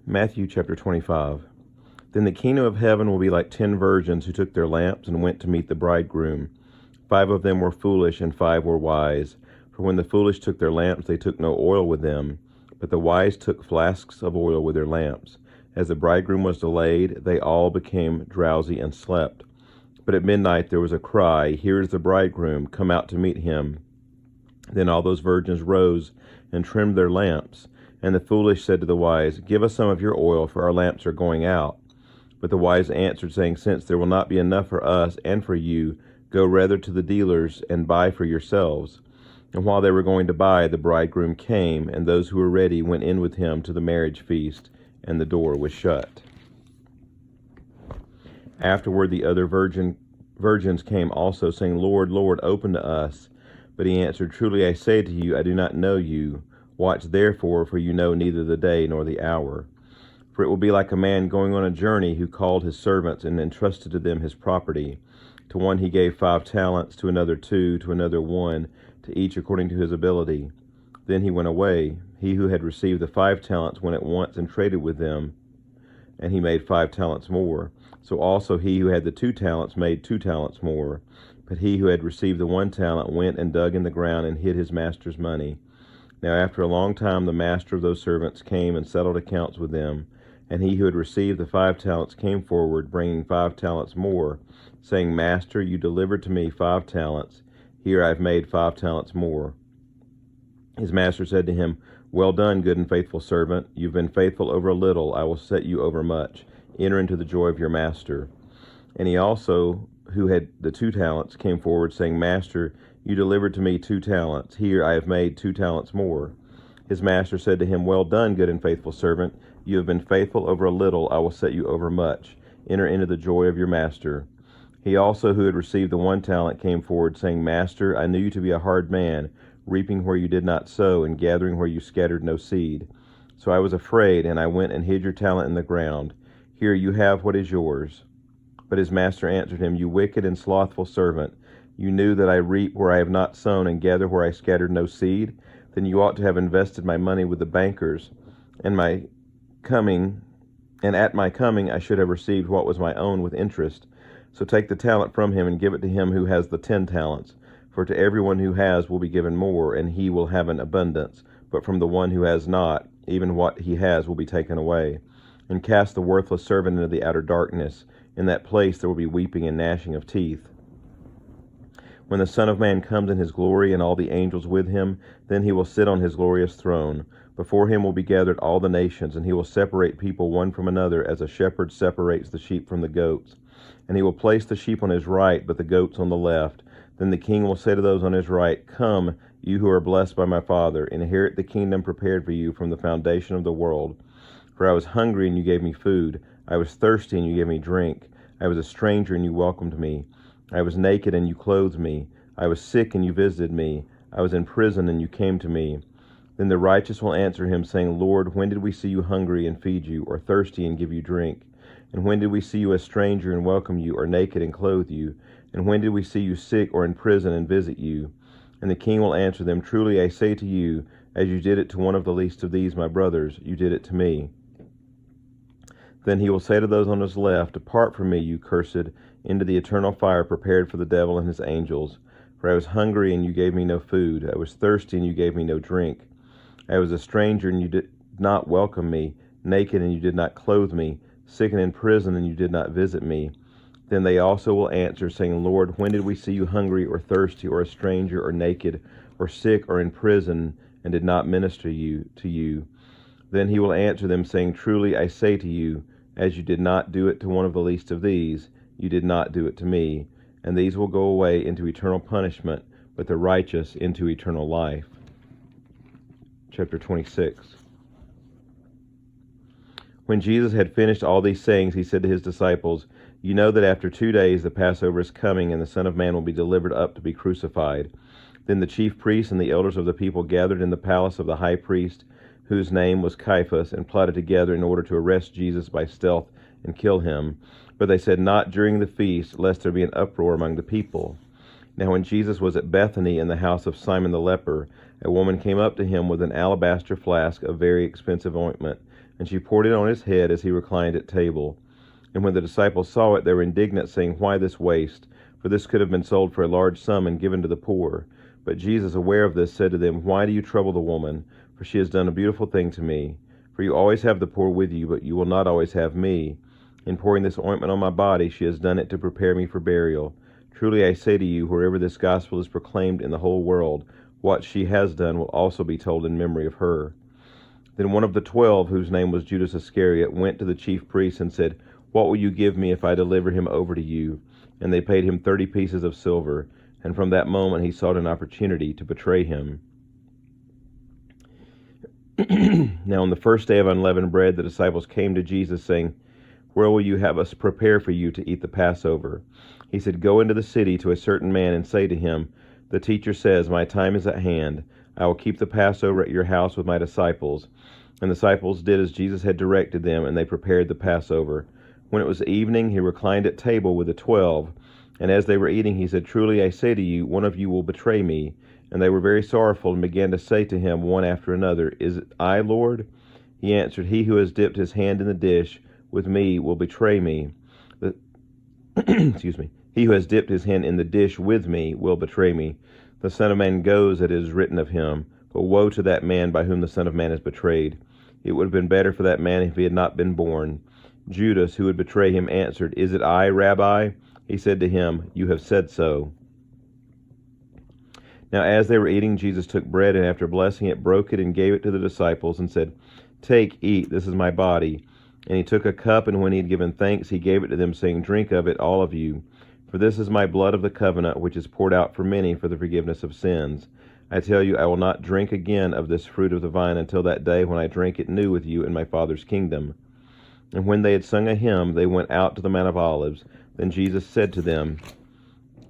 Matthew chapter 25. Then the kingdom of heaven will be like 10 virgins who took their lamps and went to meet the bridegroom. 5 of them were foolish, and 5 were wise. For when the foolish took their lamps, they took no oil with them, but the wise took flasks of oil with their lamps. As the bridegroom was delayed, they all became drowsy and slept. But at midnight there was a cry, "Here is the bridegroom, come out to meet him." Then all those virgins rose and trimmed their lamps. And the foolish said to the wise, "Give us some of your oil, for our lamps are going out." But the wise answered, saying, "Since there will not be enough for us and for you, go rather to the dealers and buy for yourselves." And while they were going to buy, the bridegroom came, and those who were ready went in with him to the marriage feast, and the door was shut. Afterward the other virgins came also, saying, "Lord, Lord, open to us." But he answered, "Truly I say to you, I do not know you. Watch therefore, for you know neither the day nor the hour. For it will be like a man going on a journey, who called his servants and entrusted to them his property. To one he gave 5 talents, to another 2, to another 1, to each according to his ability. Then he went away. He who had received the 5 talents went at once and traded with them, and he made 5 talents more. So also he who had the 2 talents made 2 talents more. But he who had received the 1 talent went and dug in the ground and hid his master's money. Now after a long time the master of those servants came and settled accounts with them. And he who had received the 5 talents came forward, bringing 5 talents more, saying, "Master, you delivered to me 5 talents. Here I have made 5 talents more." His master said to him, "Well done, good and faithful servant. You've been faithful over a little. I will set you over much. Enter into the joy of your master." And he also, who had the 2 talents, came forward, saying, "Master, you delivered to me 2 talents. Here I have made 2 talents more." His master said to him, "Well done, good and faithful servant. You have been faithful over a little. I will set you over much. Enter into the joy of your master." He also, who had received the 1 talent, came forward, saying, "Master, I knew you to be a hard man, reaping where you did not sow, and gathering where you scattered no seed. So I was afraid, and I went and hid your talent in the ground. Here you have what is yours." But his master answered him, "You wicked and slothful servant. You knew that I reap where I have not sown, and gather where I scattered no seed. Then you ought to have invested my money with the bankers, and at my coming I should have received what was my own with interest. So take the talent from him and give it to him who has the 10 talents. For to everyone who has will be given more, and he will have an abundance. But from the one who has not, even what he has will be taken away. And cast the worthless servant into the outer darkness. In that place there will be weeping and gnashing of teeth. When the Son of Man comes in his glory, and all the angels with him, then he will sit on his glorious throne. Before him will be gathered all the nations, and he will separate people one from another, as a shepherd separates the sheep from the goats. And he will place the sheep on his right, but the goats on the left. Then the king will say to those on his right, "Come, you who are blessed by my Father, inherit the kingdom prepared for you from the foundation of the world. For I was hungry, and you gave me food. I was thirsty, and you gave me drink. I was a stranger, and you welcomed me. I was naked, and you clothed me. I was sick, and you visited me. I was in prison, and you came to me." Then the righteous will answer him, saying, "Lord, when did we see you hungry and feed you, or thirsty and give you drink? And when did we see you a stranger and welcome you, or naked and clothe you? And when did we see you sick or in prison and visit you?" And the king will answer them, "Truly I say to you, as you did it to one of the least of these my brothers, you did it to me." Then he will say to those on his left, "Depart from me, you cursed, into the eternal fire prepared for the devil and his angels. For I was hungry, and you gave me no food. I was thirsty, and you gave me no drink. I was a stranger, and you did not welcome me, naked, and you did not clothe me, sick and in prison, and you did not visit me." Then they also will answer, saying, "Lord, when did we see you hungry or thirsty, or a stranger, or naked, or sick, or in prison, and did not minister to you?" Then he will answer them, saying, "Truly I say to you, as you did not do it to one of the least of these, you did not do it to me." And these will go away into eternal punishment, but the righteous into eternal life. Chapter 26. When Jesus had finished all these sayings, he said to his disciples, "You know that after 2 days the Passover is coming, and the Son of Man will be delivered up to be crucified." Then the chief priests and the elders of the people gathered in the palace of the high priest, whose name was Caiaphas, and plotted together in order to arrest Jesus by stealth and kill him. But they said, "Not during the feast, lest there be an uproar among the people." Now when Jesus was at Bethany in the house of Simon the leper, a woman came up to him with an alabaster flask of very expensive ointment, and she poured it on his head as he reclined at table. And when the disciples saw it, they were indignant, saying, "Why this waste? For this could have been sold for a large sum and given to the poor." But Jesus, aware of this, said to them, "Why do you trouble the woman? For she has done a beautiful thing to me. For you always have the poor with you, but you will not always have me. In pouring this ointment on my body, she has done it to prepare me for burial. Truly I say to you, wherever this gospel is proclaimed in the whole world, what she has done will also be told in memory of her." Then one of the 12, whose name was Judas Iscariot, went to the chief priests and said, "What will you give me if I deliver him over to you?" And they paid him 30 pieces of silver, and from that moment he sought an opportunity to betray him. Now on the first day of unleavened bread, the disciples came to Jesus, saying, "Where will you have us prepare for you to eat the Passover?" He said, "Go into the city to a certain man and say to him, 'The teacher says, my time is at hand. I will keep the Passover at your house with my disciples.'" And the disciples did as Jesus had directed them, and they prepared the Passover. When it was evening, he reclined at table with the 12. And as they were eating, he said, "Truly I say to you, one of you will betray me." And they were very sorrowful, and began to say to him one after another, "Is it I, Lord?" He answered, "He who has dipped his hand in the dish with me will betray me." Excuse me. "He who has dipped his hand in the dish with me will betray me. The Son of Man goes as it is written of him, but woe to that man by whom the Son of Man is betrayed. It would have been better for that man if he had not been born." Judas, who would betray him, answered, "Is it I, Rabbi?" He said to him, "You have said so." Now as they were eating, Jesus took bread, and after blessing it, broke it and gave it to the disciples, and said, "Take, eat, this is my body." And he took a cup, and when he had given thanks, he gave it to them, saying, "Drink of it, all of you. For this is my blood of the covenant, which is poured out for many for the forgiveness of sins. I tell you, I will not drink again of this fruit of the vine until that day when I drink it new with you in my Father's kingdom." And when they had sung a hymn, they went out to the Mount of Olives. Then Jesus said to them,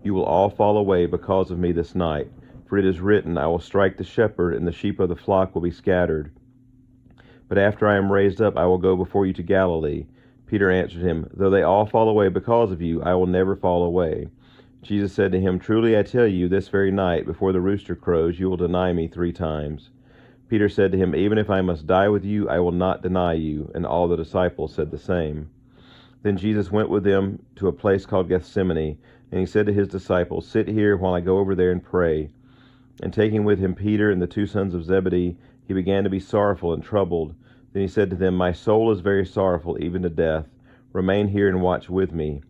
"You will all fall away because of me this night. For it is written, I will strike the shepherd, and the sheep of the flock will be scattered. But after I am raised up, I will go before you to Galilee." Peter answered him, "Though they all fall away because of you, I will never fall away." Jesus said to him, "Truly I tell you, this very night, before the rooster crows, you will deny me 3 times. Peter said to him, "Even if I must die with you, I will not deny you." And all the disciples said the same. Then Jesus went with them to a place called Gethsemane, and he said to his disciples, "Sit here while I go over there and pray." And taking with him Peter and the 2 sons of Zebedee, he began to be sorrowful and troubled. Then he said to them, "My soul is very sorrowful, even to death. Remain here and watch with me."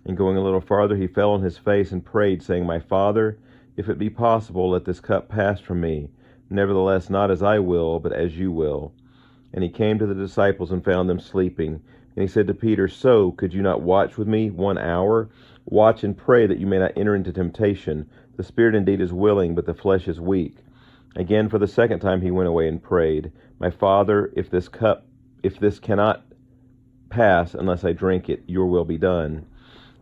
And going a little farther, he fell on his face and prayed, saying, "My Father, if it be possible, let this cup pass from me. Nevertheless, not as I will, but as you will." And he came to the disciples and found them sleeping. And he said to Peter, "So, could you not watch with me 1 hour? Watch and pray that you may not enter into temptation. The spirit indeed is willing, but the flesh is weak." Again, for the 2nd time, he went away and prayed, "My Father, if this cannot pass unless I drink it, your will be done."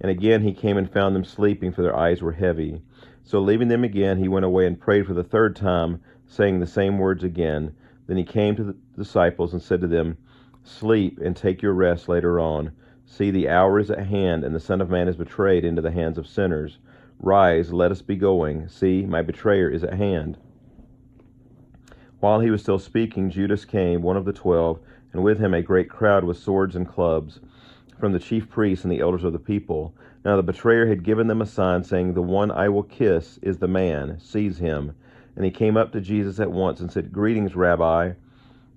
And again he came and found them sleeping, for their eyes were heavy. So leaving them again, he went away and prayed for the 3rd time, saying the same words again. Then he came to the disciples and said to them, "Sleep and take your rest later on. See, the hour is at hand, and the Son of Man is betrayed into the hands of sinners. Rise, let us be going. See, my betrayer is at hand." While he was still speaking, Judas came, one of the 12, and with him a great crowd with swords and clubs, from the chief priests and the elders of the people. Now the betrayer had given them a sign, saying, "The one I will kiss is the man. Seize him." And he came up to Jesus at once and said, "Greetings, Rabbi."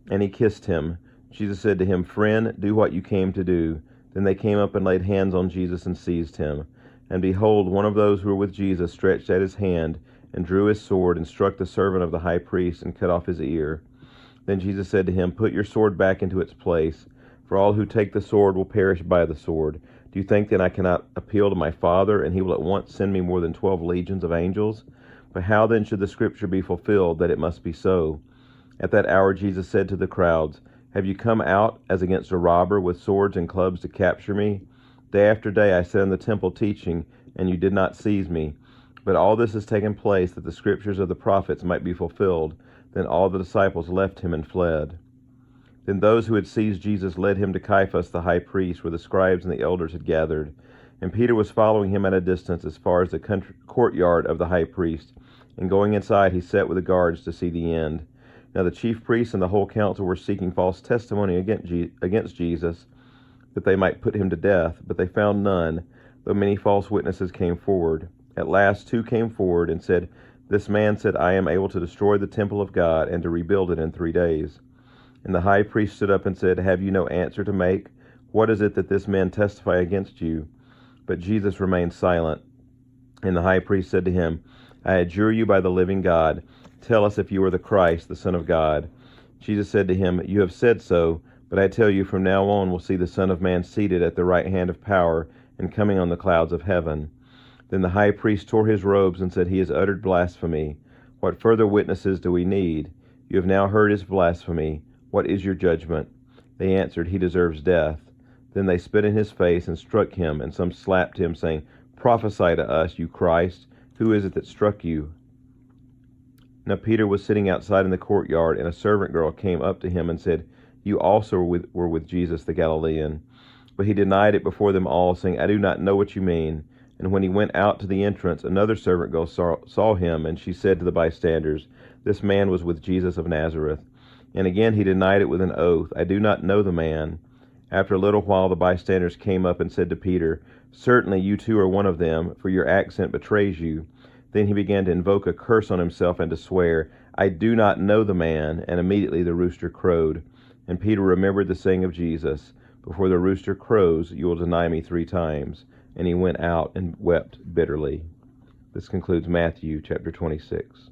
And he kissed him. Jesus said to him, "Friend, do what you came to do." Then they came up and laid hands on Jesus and seized him. And behold, one of those who were with Jesus stretched out his hand, and drew his sword, and struck the servant of the high priest, and cut off his ear. Then Jesus said to him, "Put your sword back into its place, for all who take the sword will perish by the sword. Do you think then I cannot appeal to my Father, and he will at once send me more than 12 legions of angels? But how then should the scripture be fulfilled, that it must be so?" At that hour Jesus said to the crowds, "Have you come out as against a robber with swords and clubs to capture me? Day after day I sat in the temple teaching, and you did not seize me. But all this has taken place that the scriptures of the prophets might be fulfilled." Then all the disciples left him and fled. Then those who had seized Jesus led him to Caiaphas the high priest, where the scribes and the elders had gathered. And Peter was following him at a distance as far as the courtyard of the high priest. And going inside, he sat with the guards to see the end. Now the chief priests and the whole council were seeking false testimony against Jesus, that they might put him to death, but they found none, though many false witnesses came forward. At last 2 came forward and said, "This man said, I am able to destroy the temple of God and to rebuild it in 3 days. And the high priest stood up and said, Have you no answer to make? What is it that this man testify against you? But Jesus remained silent. And the high priest said to him, I adjure you by the living God, tell us if you are the Christ, the Son of God. Jesus said to him, You have said so, but I tell you, from now on we'll see the Son of Man seated at the right hand of power and coming on the clouds of heaven. Then the high priest tore his robes and said, He has uttered blasphemy. What further witnesses do we need? You have now heard his blasphemy. What is your judgment? They answered, He deserves death. Then they spit in his face and struck him, and some slapped him, saying, Prophesy to us, you Christ. Who is it that struck you? Now Peter was sitting outside in the courtyard, and a servant girl came up to him and said, You also were with Jesus the Galilean. But he denied it before them all, saying, I do not know what you mean. And when he went out to the entrance, another servant girl saw him, and she said to the bystanders, This man was with Jesus of Nazareth. And again he denied it with an oath, I do not know the man. After a little while the bystanders came up and said to Peter, Certainly you too are one of them, for your accent betrays you. Then he began to invoke a curse on himself and to swear, I do not know the man. And immediately the rooster crowed. And Peter remembered the saying of Jesus, Before the rooster crows, you will deny me 3 times. And he went out and wept bitterly. This concludes Matthew chapter 26.